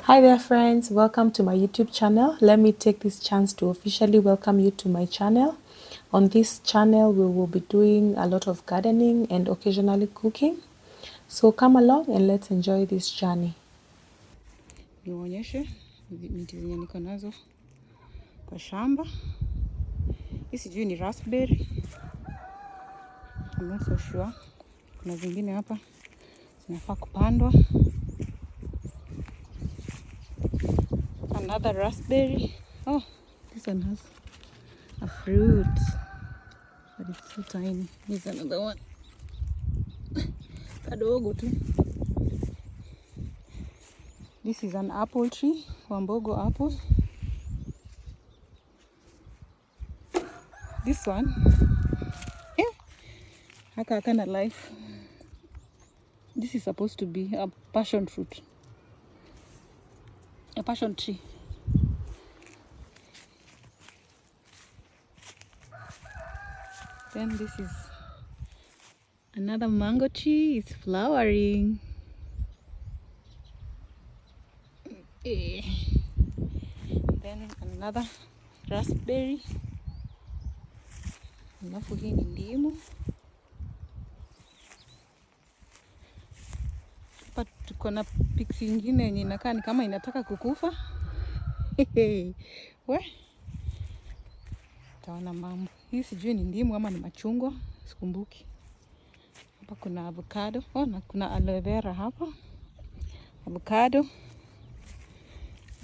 Hi there friends, welcome to my YouTube channel. Let me take this chance to officially welcome you to my channel. On this channel we will be doing a lot of gardening and occasionally cooking. So come along and let's enjoy this journey. Niwaonyeshe miti zenye niko nazo kwa shamba. Hii sijui ni raspberry. I'm not so sure. Kuna zingine hapa zinafaa kupandwa. Another raspberry. Oh, this one has a fruit, but it's so tiny. Here's another one. Kadogo tu. This is an apple tree, Wambogo apple. This one, yeah, haka kana life. This is supposed to be a passion fruit, a passion tree. Then this is another mango tree. It's flowering. Then another raspberry. Alafu hii ni ndimu. Hapa tuko na pixie ingine yenye inakaa ni kama inataka kukufa. We, taona mambo. Hii sijui ni ndimu ama ni machungwa, sikumbuki. Hapa kuna avocado. Oh, na kuna aloe vera hapa. Avocado.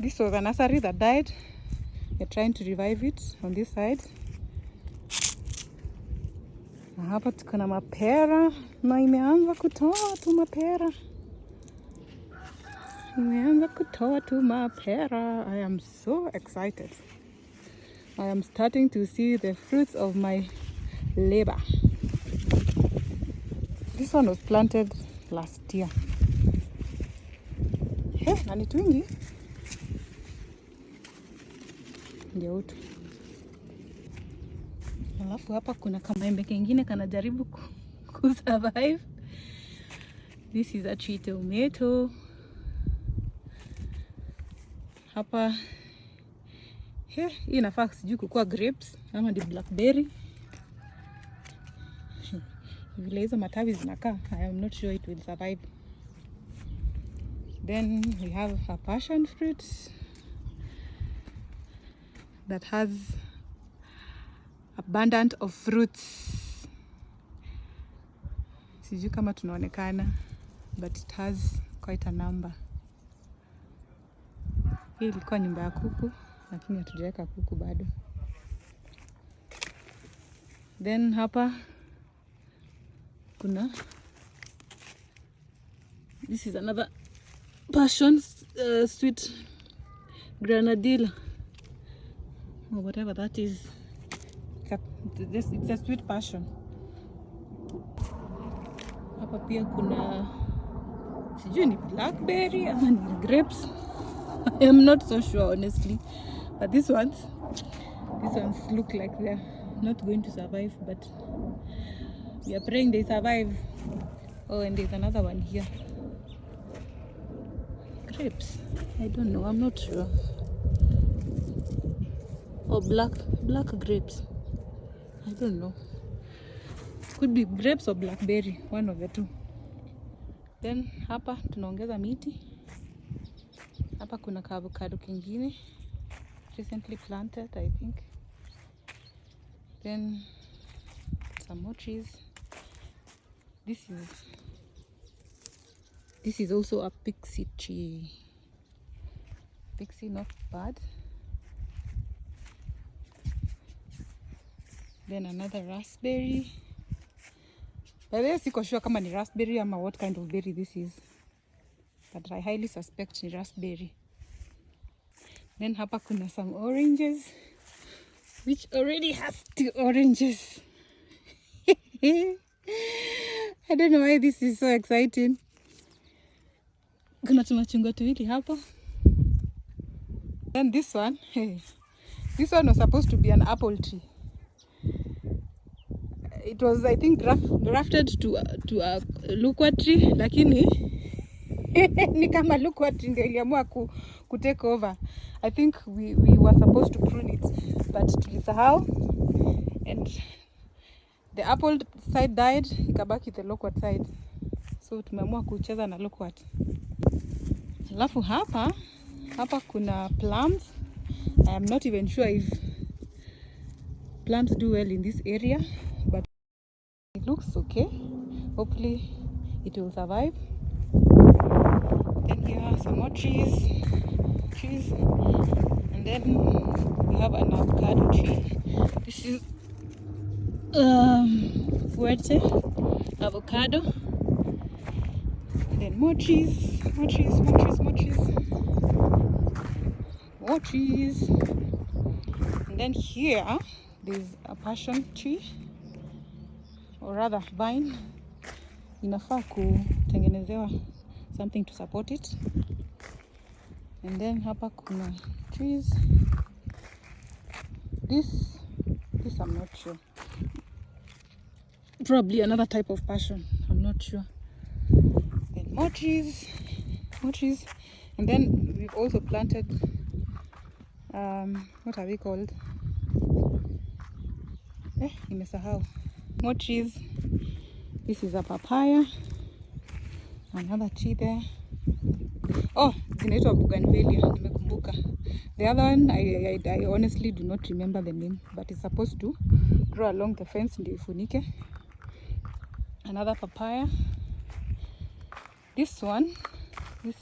This was a nursery that died. They're trying to revive it on this side. Na hapa tuko na mapera na imeanza kutoa tu mapera. Imeanza kutoa tu mapera. I am so excited. I am starting to see the fruits of my labor. This one was planted last year. Hey, na ni twingi. Ndio utu. Alafu hapa kuna kamaembe kengine kanajaribu kusurvive. This is a tree tomato. Hapa hii inafaa sijui kukua grapes ama di blackberry. Vile hizo matawi zinakaa, I am not sure it will survive. Then we have a passion fruit that has abundant of fruits. Sijui kama tunaonekana, but it has quite a number. Hii ilikuwa nyumba ya kuku, lakini hatujaweka kuku bado. Then hapa kuna, this is another passion sweet granadilla or whatever that is. It's a sweet passion. Hapa pia kuna sijui ni blackberry ama ni grapes. I am not so sure honestly, but these ones look like they're not going to survive, but we are praying they survive. Oh, and there's another one here. Grapes, I don't know, I'm not sure. Or black grapes, I don't know. It could be grapes or blackberry, one of the two. Then hapa tunaongeza miti. Hapa kuna avocado kingine recently planted, I think. Then some more trees. This is also a pixie tree. Pixie, not bad. Then another raspberry. By the way, siko sure kama ni raspberry ama what kind of berry this is, but I highly suspect ni raspberry. Then hapa kuna some oranges, which already has 2 oranges. I don't know why this is so exciting. Kuna tumachungwa tuwili hapa. Then this one, hey, this one was supposed to be an apple tree. It was, I think, grafted to a lukwa tree, lakini Ni kama look what ndio iliamua ku take over. I think we were supposed to prune it, but tulisahau, and the apple side died, ikabaki the loquat side, so tumeamua kucheza na loquat. Alafu hapa kuna plums. I am not even sure if plums do well in this area, but it looks okay. Hopefully it will survive. Then here are some more trees, and then we have an avocado tree. This is fuerte avocado. And then more trees. And then here there's a passion tree, or rather vine. Inafaa kutengenezewa something to support it. And then hapa kuna trees. This I'm not sure. Probably another type of passion. I'm not sure. Then more trees. And then we've also planted what are they called? Nimesahau. More trees. This is a papaya. Another tree there. Oh, zinaitwa bougainvillea, nimekumbuka. The other one I honestly do not remember the name, but it's supposed to grow along the fence ndio ifunike. Another papaya. This one is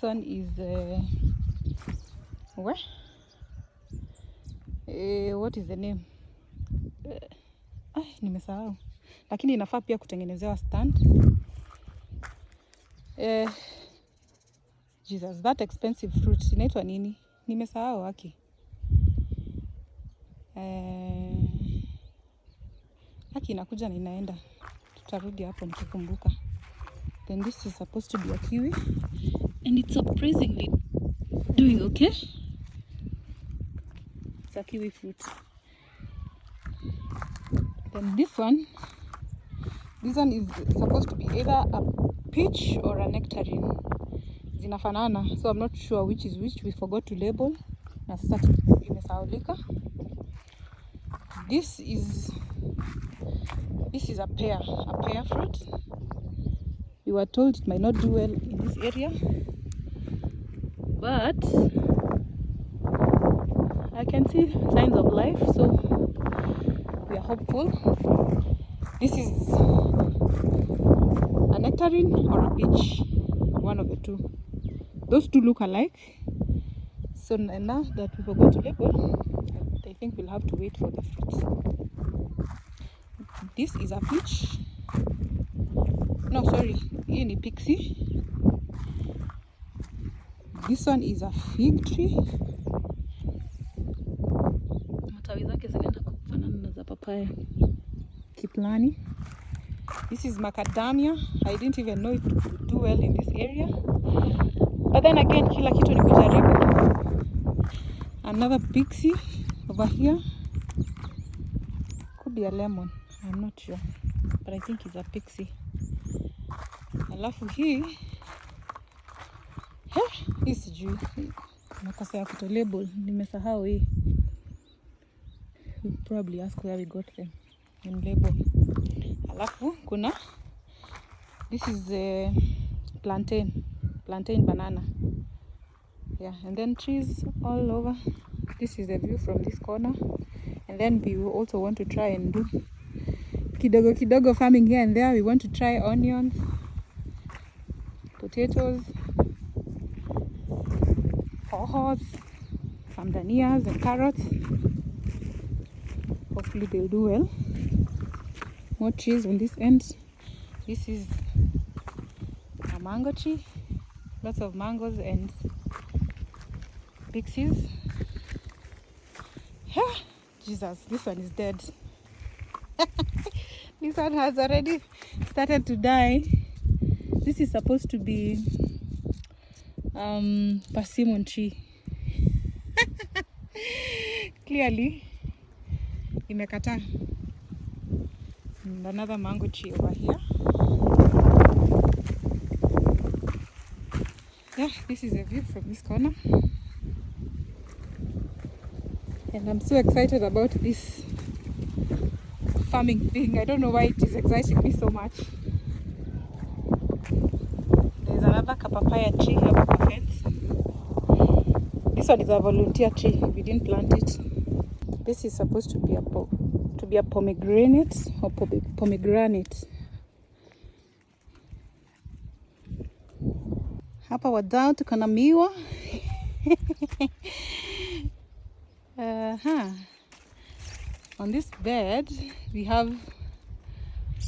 what is the name? Nimesahau. Lakini inafaa pia kutengenezewa stand. Jesus, that expensive fruit inaitwa nini? Nimesahau haki. Haki inakuja na inaenda. Tutarudi hapo nikikumbuka. Then this is supposed to be a kiwi, and it's surprisingly doing okay. It's a kiwi fruit. Then this one is supposed to be either a peach or a nectarine. Zinafanana, so I'm not sure which is which. We forgot to label. Na sasa imesahaulika. This is a pear fruit. We were told it might not do well in this area, but I can see signs of life, so we are hopeful. This is a nectarine or a peach, one of the two. Those two look alike, so now that we forgot to label, I think we'll have to wait for the fruits. This is a peach. No, sorry, hii ni pixie. This one is a fig tree. Matawi zake zinaenda kufanana na za papaya. Kiplani. This is macadamia. I didn't even know it would do well in this area, but then again, kila kitu ni kujaribu. Another pixie over here. Could be a lemon, I'm not sure, but I think it's a pixie. Alafu hii sijui, nakosa ya kuto label, nimesahau hii. We'll probably ask where we got them and label. Alafu kuna, this is a plantain banana. Yeah, and then trees all over. This is the view from this corner. And then we will also want to try and do kidogo farming here and there. We want to try onions, potatoes, hohos, some danias and carrots. Hopefully they'll do well. More trees on this end. This is a mango tree. Lots of mangoes and pixies. Jesus, this one is dead. This one has already started to die. This is supposed to be persimmon tree. Clearly imekata. And another mango tree over here. Yeah, this is a view from this corner. And I'm so excited about this farming thing. I don't know why it is exciting me so much. There's another papaya tree here by the fence. This one is a volunteer tree. We didn't plant it. This is supposed to be a pomegranate or pomegranate. Hapa wadau tuko na miwa. On this bed we have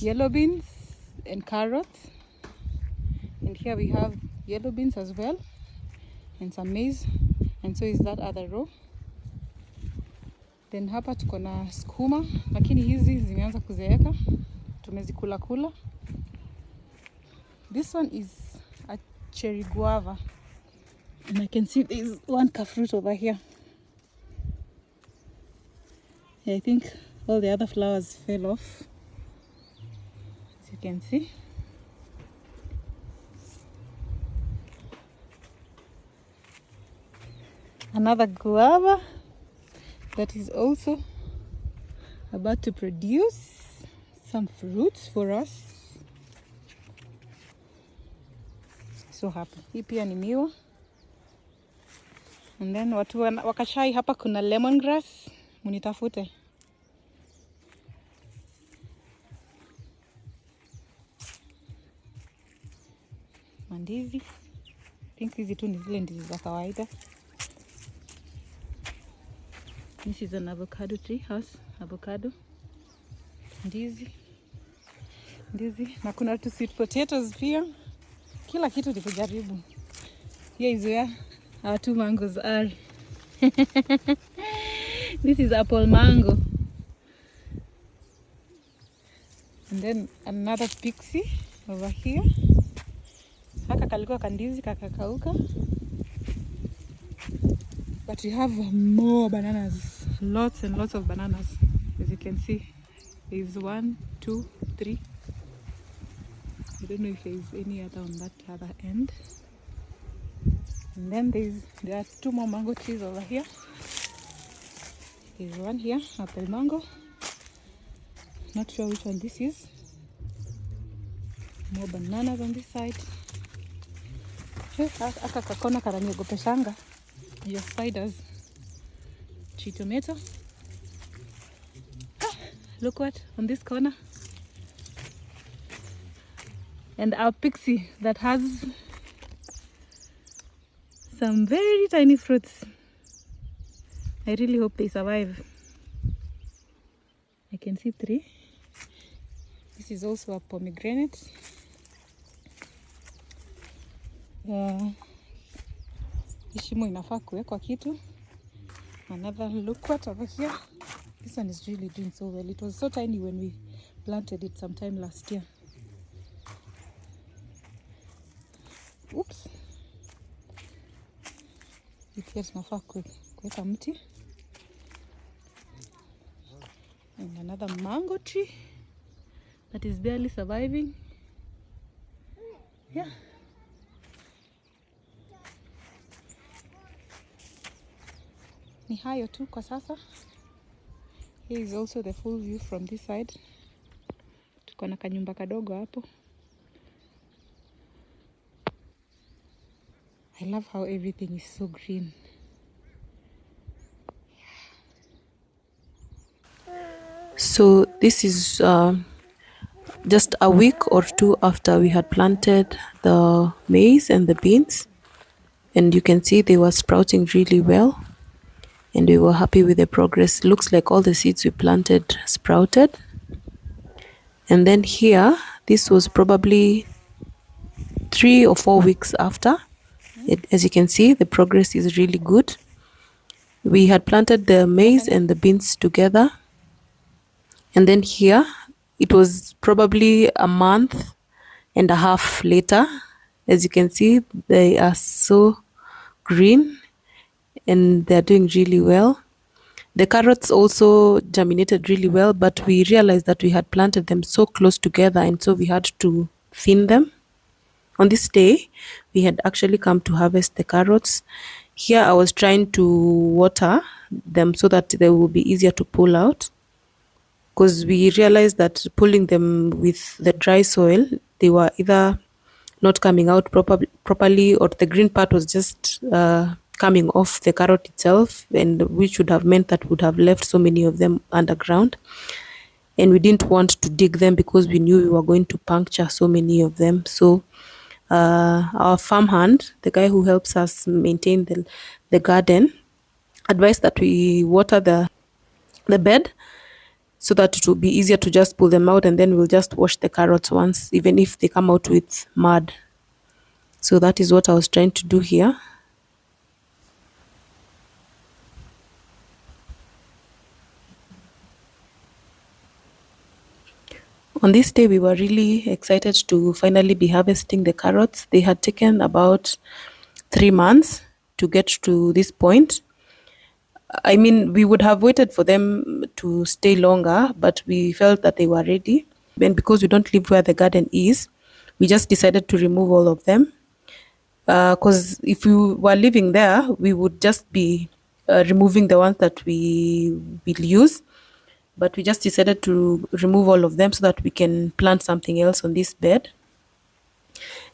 yellow beans and carrots, and here we have yellow beans as well and some maize, and so is that other row. Then hapa tuko na skuma, lakini hizi zimeanza kuzeeka, tumezikula kula. This one is a cherry guava, and I can see there's one fruit over here. I think all the other flowers fell off, as you can see. Another guava that is also about to produce some fruits for us. So happy. Hii pia ni miwa. And then watu wakashai hapa kuna lemongrass, munitafute. Mandizi. I think hizi tu ni zile ndizi za kawaida. This is an avocado tree house, avocado. Ndizi. Na kuna tu sweet potatoes pia. Kila kitu ni kujaribu. Here is where our 2 mangoes are. This is apple mango. And then another pixie over here. Haka kalikuwa kandizi kakakauka. But we have more bananas. Lots and lots of bananas. As you can see. There is 1, 2, 3. I don't know if there is any other on that other end. And then there are 2 more mango trees over here. There's one here, apple mango. Not sure which one this is. More bananas on this side. Aka kakona karaniogopeshanga. Your spiders. Tree tomato. Look what on this corner. And our pixie that has some very tiny fruits. I really hope they survive. I can see 3. This is also a pomegranate. Ishimo inafaa kuwekwa kitu. Another look what over here. This one is really doing so well. It was so tiny when we planted it sometime last year. Oops. Pia tunafaa kuweka mti. And another mango tree that is barely surviving. Yeah. Ni hayo tu kwa sasa. Here is also the full view from this side. Tuko na kanyumba kadogo hapo. I love how everything is so green. So this is just a week or 2 after we had planted the maize and the beans, and you can see they were sprouting really well, and we were happy with the progress. Looks like all the seeds we planted sprouted. And then here, this was probably 3 or 4 weeks after. As you can see, the progress is really good. We had planted the maize and the beans together. And then here, it was probably a month and a half later. As you can see, they are so green and they're doing really well. The carrots also germinated really well, but we realized that we had planted them so close together, and so we had to thin them. On this day, we had actually come to harvest the carrots. Here I was trying to water them so that they will be easier to pull out, because we realized that pulling them with the dry soil, they were either not coming out properly, or the green part was just coming off the carrot itself, and which would have meant that would have left so many of them underground. And we didn't want to dig them because we knew we were going to puncture so many of them. So our farmhand, the guy who helps us maintain the garden, advised that we water the bed so that it will be easier to just pull them out, and then we'll just wash the carrots once, even if they come out with mud. So that is what I was trying to do here. On this day, we were really excited to finally be harvesting the carrots. They had taken about 3 months to get to this point. I mean, we would have waited for them to stay longer, but we felt that they were ready. And because we don't live where the garden is, we just decided to remove all of them. Because if we were living there, we would just be removing the ones that we will use. But we just decided to remove all of them so that we can plant something else on this bed.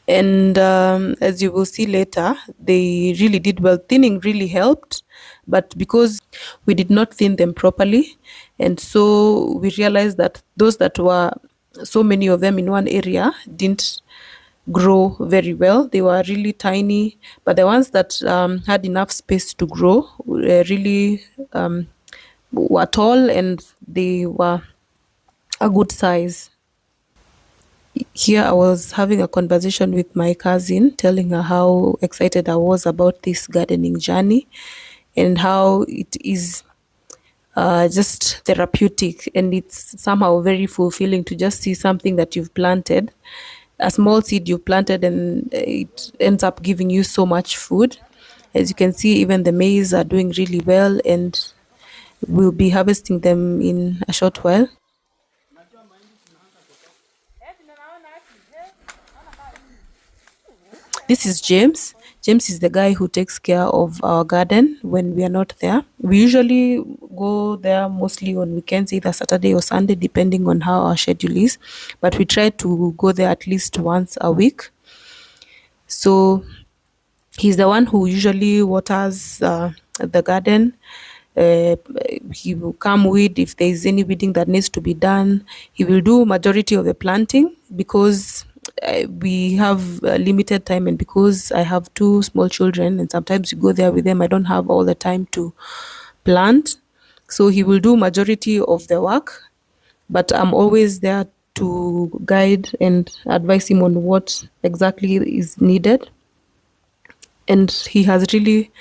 And as you will see later, they really did well. Thinning really helped, but because we did not thin them properly, and so we realized that those that were so many of them in one area didn't grow very well. They were really tiny, but the ones that had enough space to grow really were tall, and they were a good size. Here I was having a conversation with my cousin, telling her how excited I was about this gardening journey and how it is just therapeutic, and it's somehow very fulfilling to just see something that you've planted, a small seed you planted, and it ends up giving you so much food. As you can see, even the maize are doing really well, and we'll be harvesting them in a short while. This is James. James is the guy who takes care of our garden when we are not there. We usually go there mostly on weekends, either Saturday or Sunday, depending on how our schedule is. But we try to go there at least once a week. So he's the one who usually waters the garden. He will come weed if there is any weeding that needs to be done. He will do majority of the planting because we have limited time, and because I have two small children and sometimes you go there with them, I don't have all the time to plant. So he will do majority of the work, but I'm always there to guide and advise him on what exactly is needed. And he has really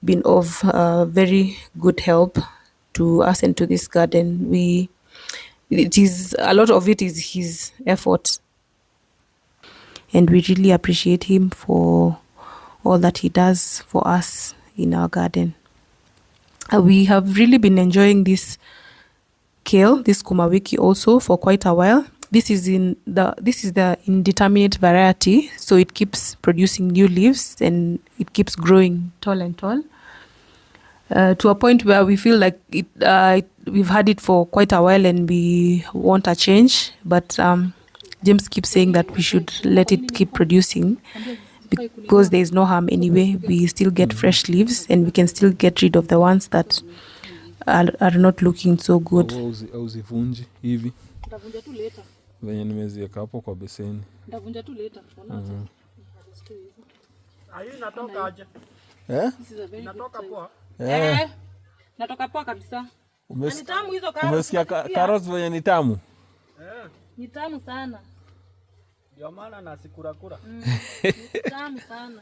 been of very good help to us and to this garden. It is a lot of it is his effort, and we really appreciate him for all that he does for us in our garden. We have really been enjoying this kale, this kumawiki, also for quite a while. This is the indeterminate variety, so it keeps producing new leaves and it keeps growing tall and tall, to a point where we feel like we've had it for quite a while and we want a change. But James keeps saying that we should let it keep producing because there is no harm anyway. We still get fresh leaves and we can still get rid of the ones that are not looking so good. Uzivunji hivi venye nimeziweka hapo kwa beseni. Ndavunja tu later. Inatoka aje? Inatoka poa? Natoka poa kabisa. Ni tamu hizo carrots. Umesikia carrots venye ni tamu? Ni tamu sana. Ndio maana nasikurakura. Ni tamu sana.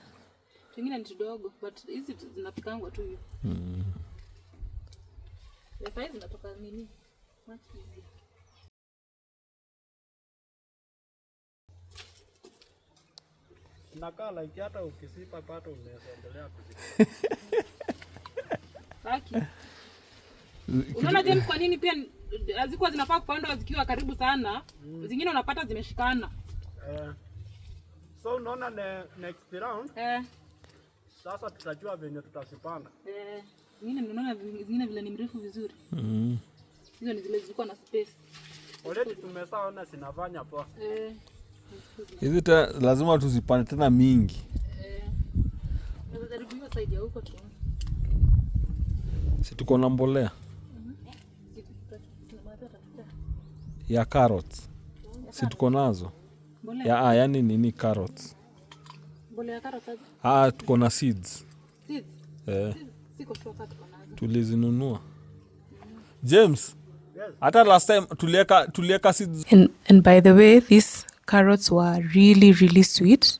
Wengine ni kidogo, but hizi zinapikangwa tu hiyo. Sasa hizi zinatoka nini? Nakaa like hata ukisipa pato unaendelea kuzipa. Baki. Unaona James, kwa nini pia hazikuwa zinafaa kupandwa zikiwa karibu sana? Zingine unapata zimeshikana. So unaona next round sasa tutajua venye tutazipanga. Mimi naona zingine vile ni mrefu vizuri. Hizo ni zile zilikuwa na space. Already tumesaona zinafanya poa. Hizi lazima tuzipande tena mingi. Jaribu hiyo side ya huko tu. Si tuko na mbolea ya carrots. Si tuko nazo. Ya yani nini carrots? Mbolea ya carrots. Tuko na seeds. Seeds? Siko sure kama tuko nazo. Tulizinunua. James. Hata last time tulieka seeds. And by the way, these carrots were really, really sweet.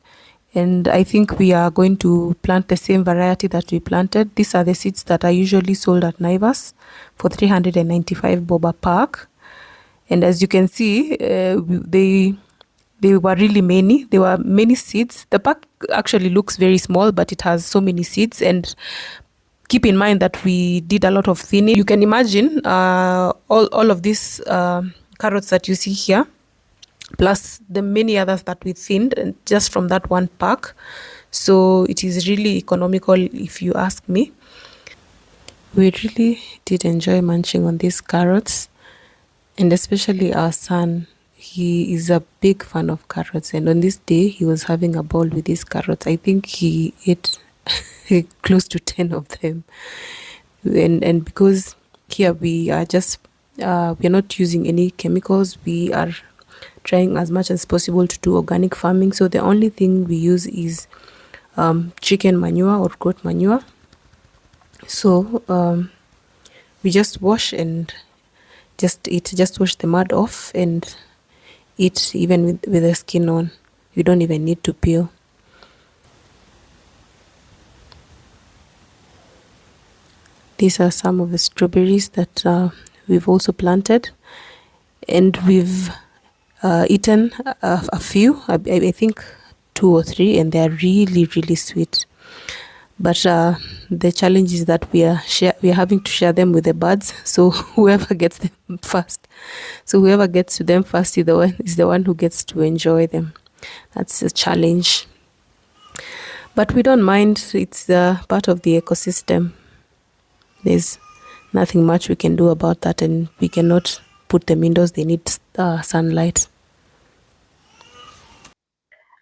And I think we are going to plant the same variety that we planted. These are the seeds that are usually sold at Naivas for 395 bob a pack. And as you can see, they were really many. There were many seeds. The pack actually looks very small, but it has so many seeds. And keep in mind that we did a lot of thinning. You can imagine all of these carrots that you see here, plus the many others that we thinned, and just from that one pack. So it is really economical if you ask me. We really did enjoy munching on these carrots, and especially our son. He is a big fan of carrots, and on this day he was having a ball with these carrots. I think he ate close to 10 of them. And because here we are just we are not using any chemicals, we are trying as much as possible to do organic farming. So the only thing we use is chicken manure or goat manure. So we just wash and just wash the mud off and eat even with the skin on. You don't even need to peel. These are some of the strawberries that we've also planted, and we've eaten a few, I think 2 or 3, and they're really, really sweet. But the challenge is that we are having to share them with the birds. So whoever gets them first, to them first is the one who gets to enjoy them. That's a challenge. But we don't mind. It's part of the ecosystem. There's nothing much we can do about that, and we cannot put them indoors. They need sunlight.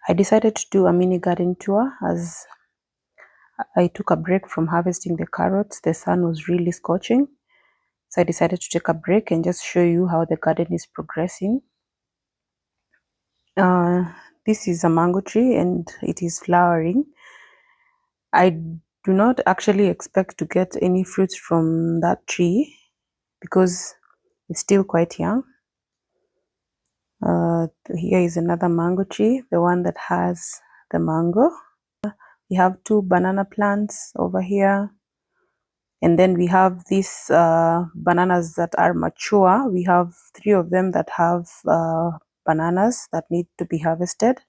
I decided to do a mini garden tour as I took a break from harvesting the carrots. The sun was really scorching. So I decided to take a break and just show you how the garden is progressing. This is a mango tree and it is flowering. I do not actually expect to get any fruits from that tree because it's still quite young. Here is another mango tree, the one that has the mango. We have 2 banana plants over here. And then we have these bananas that are mature. We have 3 of them that have bananas that need to be harvested.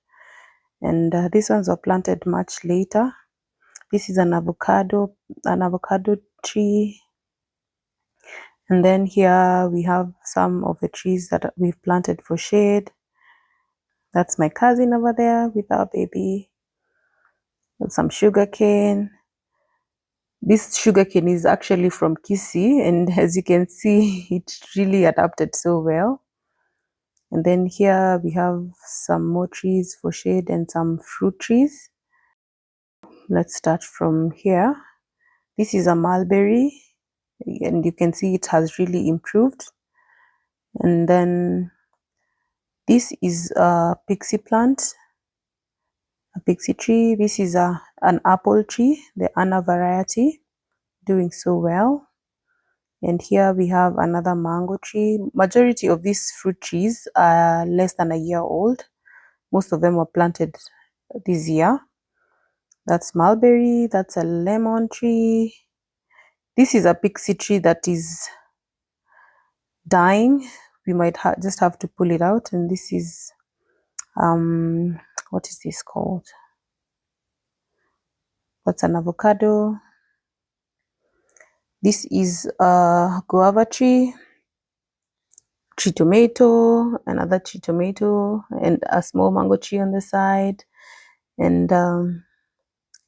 And these ones were planted much later. This is an avocado tree. And then here we have some of the trees that we've planted for shade. That's my cousin over there with our baby. And some sugarcane. This sugarcane is actually from Kisii, and as you can see, it really adapted so well. And then here we have some more trees for shade and some fruit trees. Let's start from here. This is a mulberry, and you can see it has really improved. And then this is a pixie plant, a pixie tree. This is an apple tree, the Anna variety, doing so well. And here we have another mango tree. Majority of these fruit trees are less than a year old. Most of them were planted this year. That's mulberry, that's a lemon tree. This is a pixie tree that is dying. We might just have to pull it out. And this is, what is this called? That's an avocado. This is a guava tree, tomato, another tree tomato, and a small mango tree on the side. And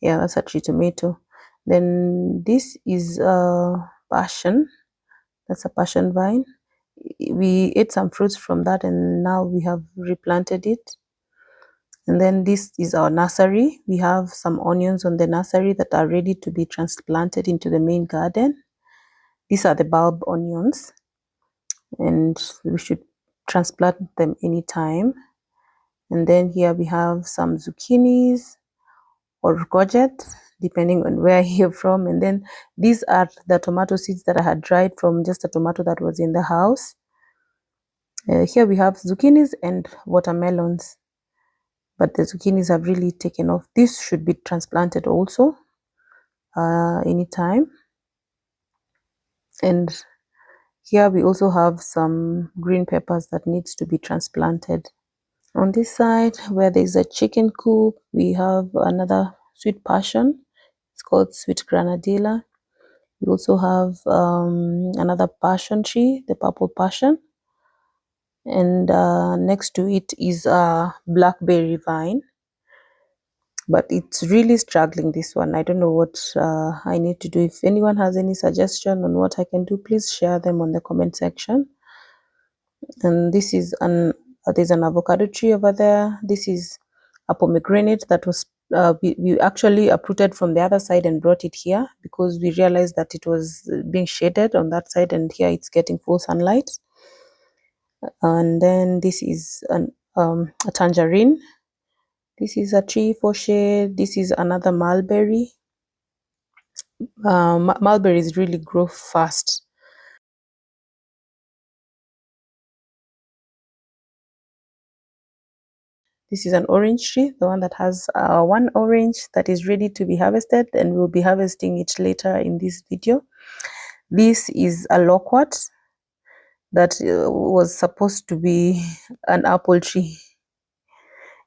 yeah, that's a tree tomato. Then this is passion. That's a passion vine. We ate some fruits from that, and now we have replanted it. And then this is our nursery. We have some onions on the nursery that are ready to be transplanted into the main garden. These are the bulb onions, and we should transplant them anytime. And then here we have some zucchinis or courgettes, depending on where you're from. And then these are the tomato seeds that I had dried from just a tomato that was in the house. Here we have zucchinis and watermelons, but the zucchinis have really taken off. This should be transplanted also anytime. And here we also have some green peppers that needs to be transplanted. On this side, where there's a chicken coop, we have another sweet passion. It's called sweet granadilla. We also have another passion tree, the purple passion. And next to it is a blackberry vine. But it's really struggling, this one. I don't know what I need to do. If anyone has any suggestion on what I can do, please share them on the comment section. And this is there's an avocado tree over there. This is a pomegranate that was we actually uprooted from the other side and brought it here because we realized that it was being shaded on that side, and here it's getting full sunlight. And then this is a tangerine. This is a tree for shade. This is another mulberry. Mulberries really grow fast. This is an orange tree, the one that has one orange that is ready to be harvested, and we'll be harvesting it later in this video. This is a loquat that was supposed to be an apple tree.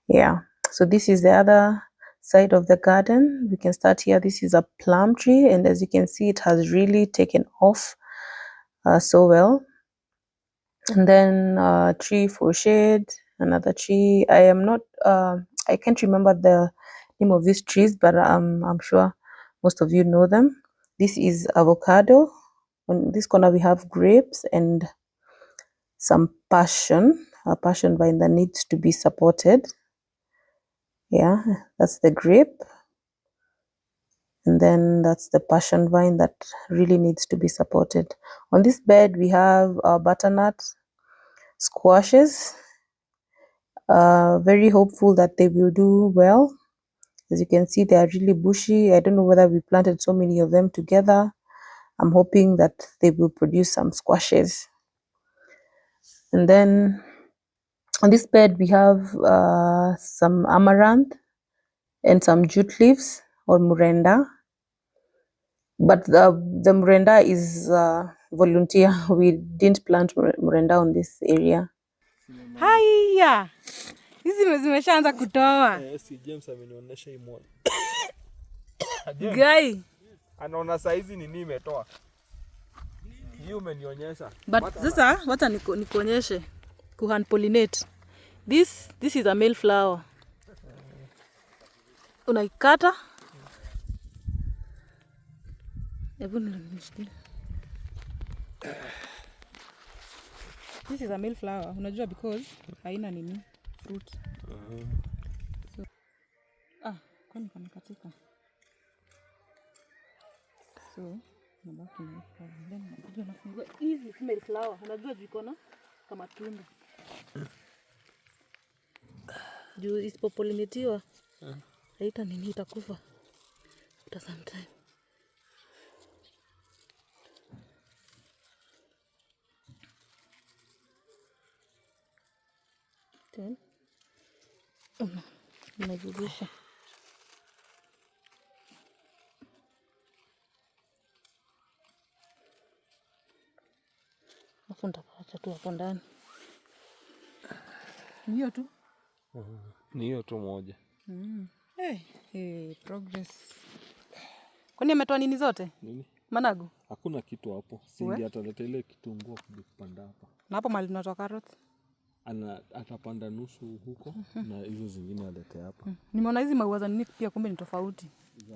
Yeah, so this is the other side of the garden. We can start here. This is a plum tree, and as you can see, it has really taken off so well. And then a tree for shade, another tree. I can't remember the name of these trees, but I'm sure most of you know them. This is avocado. On this corner we have grapes and some passion, a passion vine that needs to be supported. Yeah, that's the grape. And then that's the passion vine that really needs to be supported. On this bed we have butternut, squashes. Very hopeful that they will do well. As you can see, they are really bushy. I don't know whether we planted so many of them together. I'm hoping that they will produce some squashes. And then on this bed we have some amaranth and some jute leaves or murenda. But the murenda is volunteer. We didn't plant murenda on this area. Haya, hizi zimeshaanza kutoa. Si James amenionyesha hii moja. Guy, Anaona saizi nini imetoa. Hii umenionyesha. But sasa wacha nikuonyeshe ku hand pollinate. This is a male flower. Unaikata. This is a male flower. Unajua because haina nini fruit. So, kwani katika. So, nabaki na then unajua nafungua hizi female flower. Unajua ziko na kama tunda. Juu isipopollinatiwa haita nini itakufa after some time. Then unazidisha. Afu nitapaacha tu hapo ndani. Ni hiyo tu? Ni hiyo tu moja. Progress. Kwani ametoa nini zote? Nini? Managu? Hakuna kitu hapo. Singi ataleta ile kitunguu kupanda hapa. Na hapo mali tunatoa carrot. atapanda nusu huko na hizo zingine alete hapa. Nimeona hizi maua za nini pia kumbe ni tofauti. Za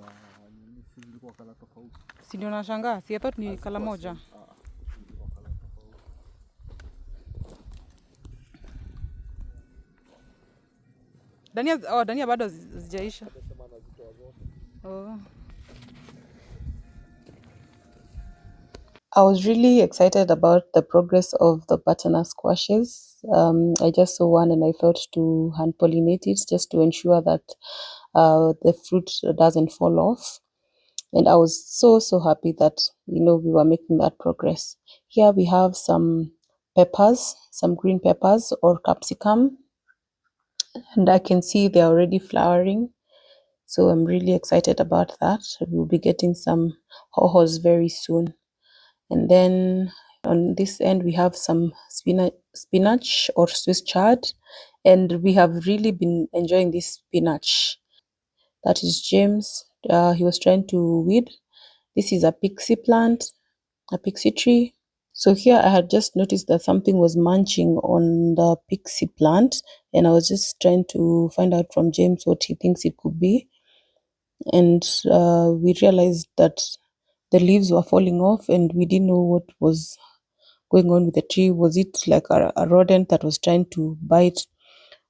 nini zilikuwa kala tofauti. Si ndio nashangaa, si thought ni kala moja. Dania bado zijaisha. Oh. I was really excited about the progress of the butternut squashes. I just saw one and I thought to hand pollinate it just to ensure that the fruit doesn't fall off. And I was so happy that, we were making that progress. Here we have some peppers, some green peppers or capsicum. And I can see they're already flowering. So I'm really excited about that. We'll be getting some ho-hos very soon. And then on this end, we have some spinach or Swiss chard. And we have really been enjoying this spinach. That is James. He was trying to weed. This is a pixie plant, a pixie tree. So here I had just noticed that something was munching on the pixie plant. And I was just trying to find out from James what he thinks it could be. And we realized that the leaves were falling off and we didn't know what was going on with the tree. Was it like a rodent that was trying to bite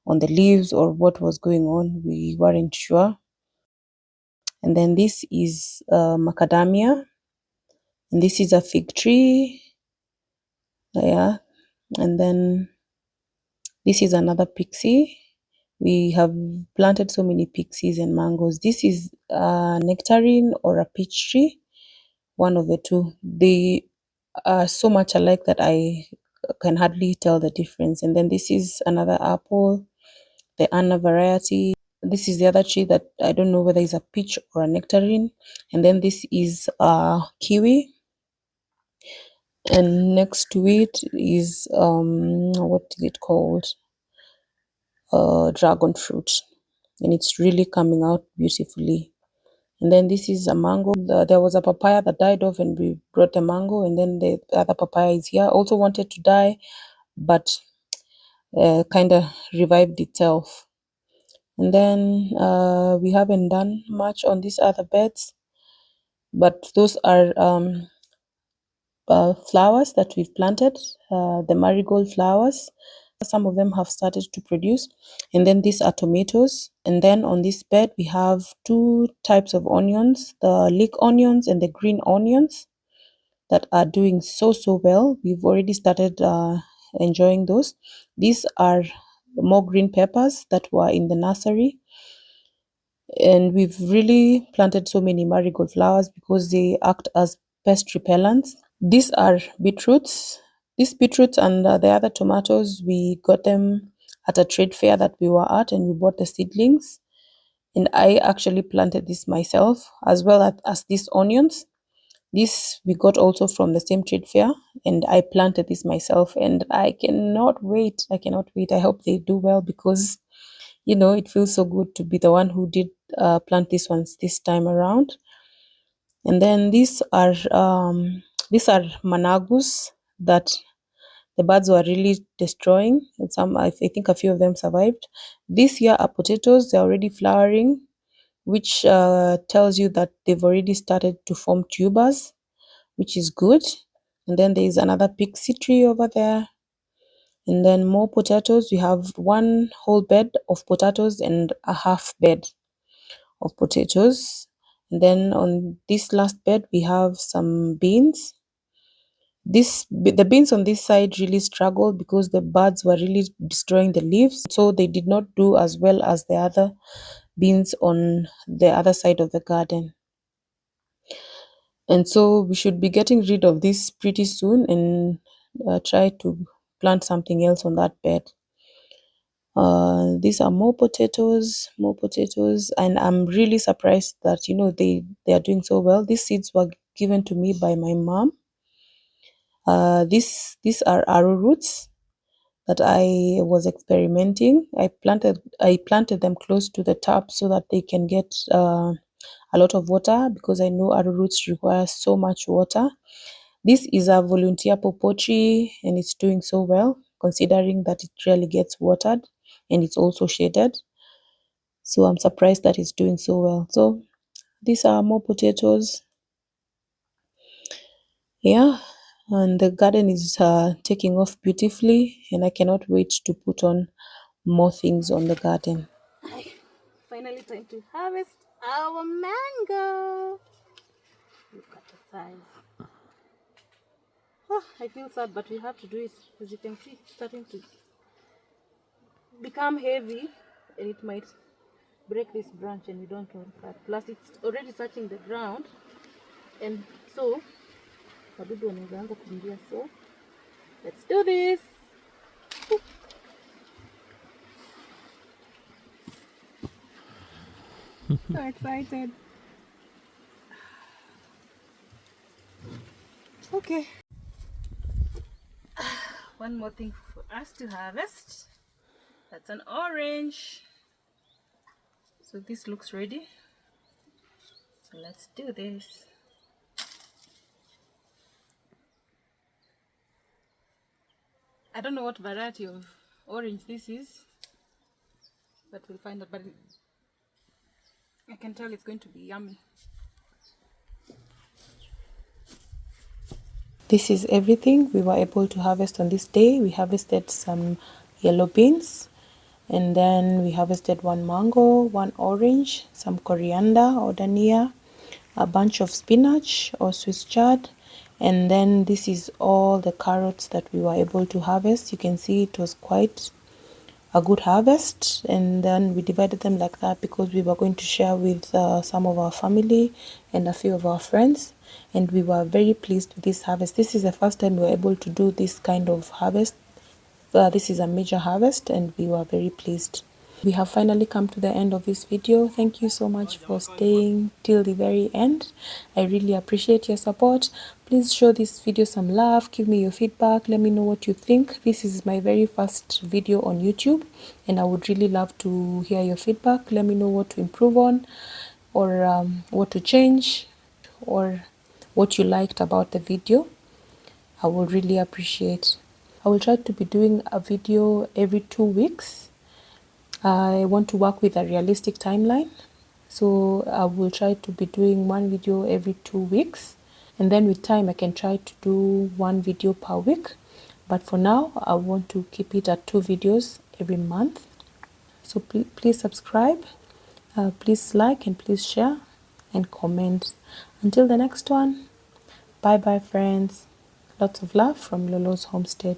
on the leaves or what was going on? We weren't sure. And then this is macadamia. And this is a fig tree. Yeah. And then this is another pixie. We have planted so many pixies and mangoes. This is a nectarine or a peach tree. One of the two. They are so much alike that I can hardly tell the difference. And then this is another apple, the Anna variety. This is the other tree that I don't know whether it's a peach or a nectarine. And then this is a kiwi. And next to it is what is it called? Dragon fruit. And it's really coming out beautifully. And then this is a mango. There was a papaya that died off and we brought a mango. And then the other papaya is here. Also wanted to die, but kind of revived itself. And then we haven't done much on these other beds. But those are flowers that we've planted, the marigold flowers. Some of them have started to produce. And then these are tomatoes. And then on this bed, we have two types of onions, the leek onions and the green onions that are doing so well. We've already started enjoying those. These are more green peppers that were in the nursery. And we've really planted so many marigold flowers because they act as pest repellents. These are beetroots. These beetroots and the other tomatoes, we got them at a trade fair that we were at and we bought the seedlings. And I actually planted this myself as well as these onions. This we got also from the same trade fair and I planted this myself and I cannot wait. I hope they do well because, it feels so good to be the one who did plant these ones this time around. And then these are managus that the birds were really destroying. And some, I think a few of them survived. These here are potatoes. They're already flowering, which tells you that they've already started to form tubers, which is good. And then there is another pixie tree over there. And then more potatoes. We have one whole bed of potatoes and a half bed of potatoes. And then on this last bed, we have some beans. The beans on this side really struggled because the birds were really destroying the leaves. So they did not do as well as the other beans on the other side of the garden. And so we should be getting rid of this pretty soon and try to plant something else on that bed. These are more potatoes, and I'm really surprised that they are doing so well. These seeds were given to me by my mom. These are arrowroots that I was experimenting. I planted them close to the tap so that they can get a lot of water because I know arrowroots require so much water. This is a volunteer popo tree and it's doing so well. considering that it really gets watered and it's also shaded. So I'm surprised that it's doing so well. So these are more potatoes. Yeah, and the garden is taking off beautifully, and I cannot wait to put on more things on the garden. Finally time to harvest our mango. Look at the size. Oh, I feel sad, but we have to do it. As you can see, it's starting to become heavy, and it might break this branch, and we don't want that. Plus, it's already touching the ground, and so wadudu wanaanza kuingia. So let's do this. So excited. Okay. One more thing for us to harvest. That's an orange. So this looks ready. So let's do this. I don't know what variety of orange this is, but we'll find out. But I can tell it's going to be yummy. This is everything we were able to harvest on this day. We harvested some yellow beans, and then we harvested one mango, one orange, some coriander or dania, a bunch of spinach or Swiss chard, and then this is all the carrots that we were able to harvest. You can see it was quite a good harvest, and then we divided them like that because we were going to share with some of our family and a few of our friends, and we were very pleased with this harvest. This is the first time we were able to do this kind of harvest. This is a major harvest, and we were very pleased. We have finally come to the end of this video. Thank you so much for staying till the very end. I really appreciate your support. Please show this video some love, give me your feedback, let me know what you think. This is my very first video on YouTube, and I would really love to hear your feedback. Let me know what to improve on, or what to change, or what you liked about the video. I would really appreciate. I will try to be doing a video every 2 weeks. I want to work with a realistic timeline, so I will try to be doing one video every 2 weeks, and then with time I can try to do one video per week, but for now I want to keep it at 2 videos every month. So please subscribe, please like, and please share and comment. Until the next one, bye bye friends. Lots of love from Lolo's Homestead.